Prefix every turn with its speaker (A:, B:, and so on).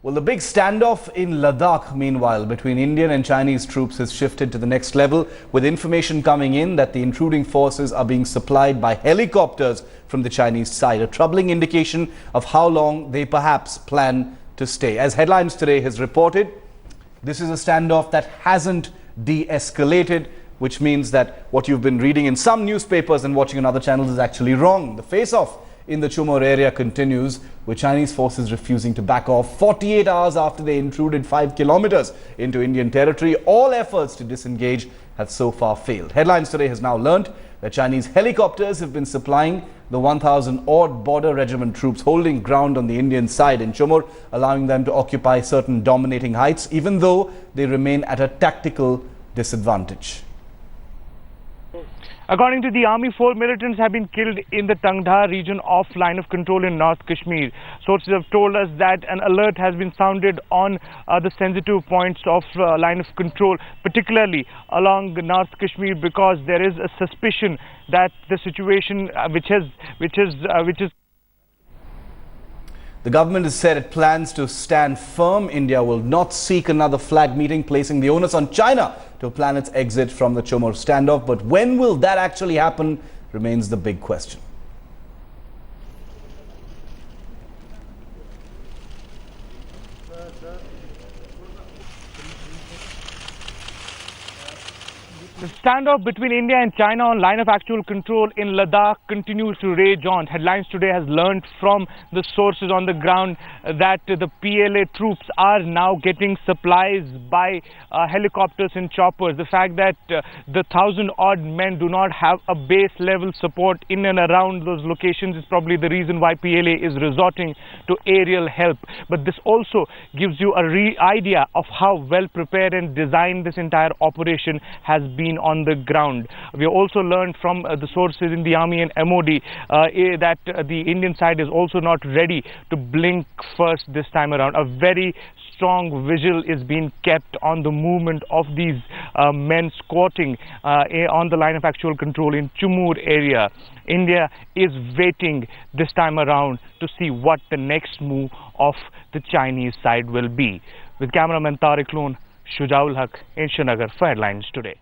A: Well, the big standoff in Ladakh, meanwhile, between Indian and Chinese troops has shifted to the next level, with information coming in that the intruding forces are being supplied by helicopters from the Chinese side, a troubling indication of how long they perhaps plan to stay. As Headlines Today has reported, this is a standoff that hasn't de-escalated, which means that what you've been reading in some newspapers and watching on other channels is actually wrong. The face-off in the Chumur area continues, with Chinese forces refusing to back off 48 hours after they intruded 5 kilometers into Indian territory. All efforts to disengage have so far failed. Headlines Today has now learnt that Chinese helicopters have been supplying the 1,000-odd border regiment troops holding ground on the Indian side in Chumur, allowing them to occupy certain dominating heights, even though they remain at a tactical disadvantage.
B: According to the army, 4 militants have been killed in the Tangdhar region of line of control in North Kashmir. Sources have told us that an alert has been sounded on the sensitive points of line of control, particularly along North Kashmir, because there is a suspicion that the situation which is
A: The government has said it plans to stand firm. India will not seek another flag meeting, placing the onus on China to plan its exit from the Chumar standoff. But when will that actually happen remains the big question.
B: The standoff between India and China on line of actual control in Ladakh continues to rage on. Headlines Today has learned from the sources on the ground that the PLA troops are now getting supplies by helicopters and choppers. The fact that the 1,000-odd men do not have a base level support in and around those locations is probably the reason why PLA is resorting to aerial help. But this also gives you a idea of how well prepared and designed this entire operation has been on the ground. We also learned from the sources in the army and MOD that the Indian side is also not ready to blink first this time around. A very strong vigil is being kept on the movement of these men squatting on the line of actual control in Chumur area. India is waiting this time around to see what the next move of the Chinese side will be. With cameraman Tariq Loon, Shujaul Haq in Srinagar for Headlines Today.